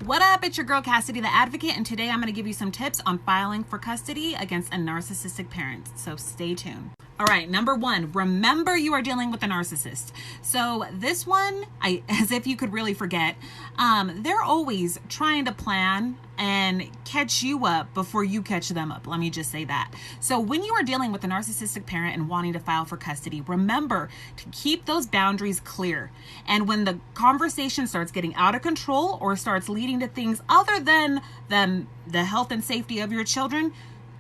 What up? It's your girl Cassidy, the advocate, and today I'm going to give you some tips on filing for custody against a narcissistic parent. So stay tuned. All right, number one, remember you are dealing with a narcissist. So this one, as if you could really forget, they're always trying to plan and catch you up before you catch them up. Let me just say that. So when you are dealing with a narcissistic parent and wanting to file for custody, remember to keep those boundaries clear. And when the conversation starts getting out of control or starts leading to things other than the health and safety of your children,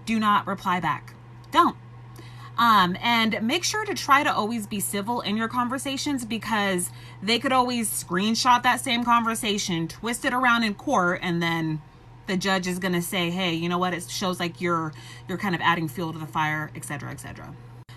do not reply back. Don't. And make sure to try to always be civil in your conversations, because they could always screenshot that same conversation, twist it around in court, and then the judge is going to say, hey, you know what? It shows like you're kind of adding fuel to the fire, etc., etc.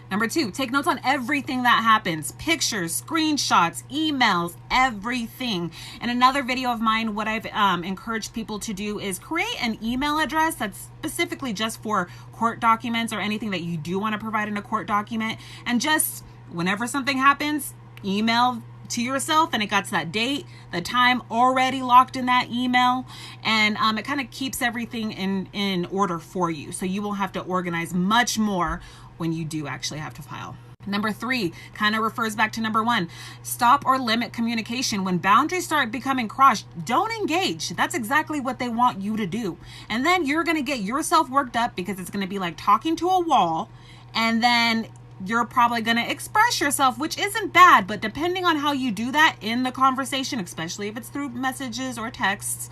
Number two, take notes on everything that happens. Pictures, screenshots, emails, everything. In another video of mine, what I've encouraged people to do is create an email address that's specifically just for court documents or anything that you do want to provide in a court document. And just whenever something happens, email to yourself, and it got to that date, the time already locked in that email, and it kind of keeps everything in order for you, so you will have to organize much more when you do actually have to file. Number three kind of refers back to number one. Stop or limit communication. When boundaries start becoming crossed, don't engage. That's exactly what they want you to do. And then you're going to get yourself worked up, because it's going to be like talking to a wall, and then you're probably going to express yourself, which isn't bad, but depending on how you do that in the conversation, especially if it's through messages or texts,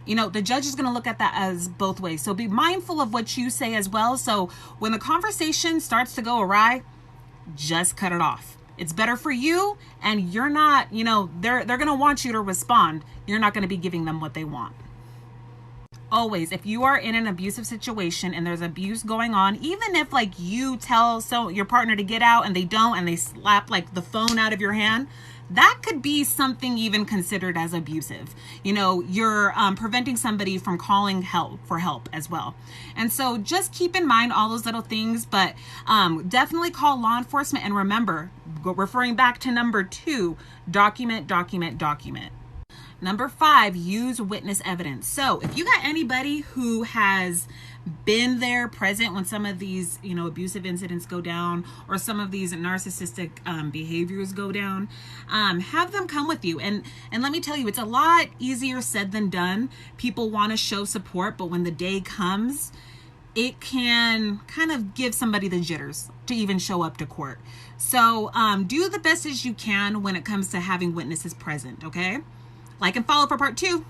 the judge is going to look at that as both ways. So be mindful of what you say as well. So when the conversation starts to go awry, just cut it off. It's better for you, and you're not, they're going to want you to respond. You're not going to be giving them what they want. Always, if you are in an abusive situation and there's abuse going on, even if like you tell your partner to get out and they don't, and they slap like the phone out of your hand, that could be something even considered as abusive. You're preventing somebody from calling for help as well. And so just keep in mind all those little things, but definitely call law enforcement. And remember, referring back to number two, document. Number five, use witness evidence. So if you got anybody who has been there present when some of these, abusive incidents go down, or some of these narcissistic behaviors go down, have them come with you. And let me tell you, it's a lot easier said than done. People want to show support, but when the day comes, it can kind of give somebody the jitters to even show up to court. So do the best as you can when it comes to having witnesses present, okay? Like and follow for part 2.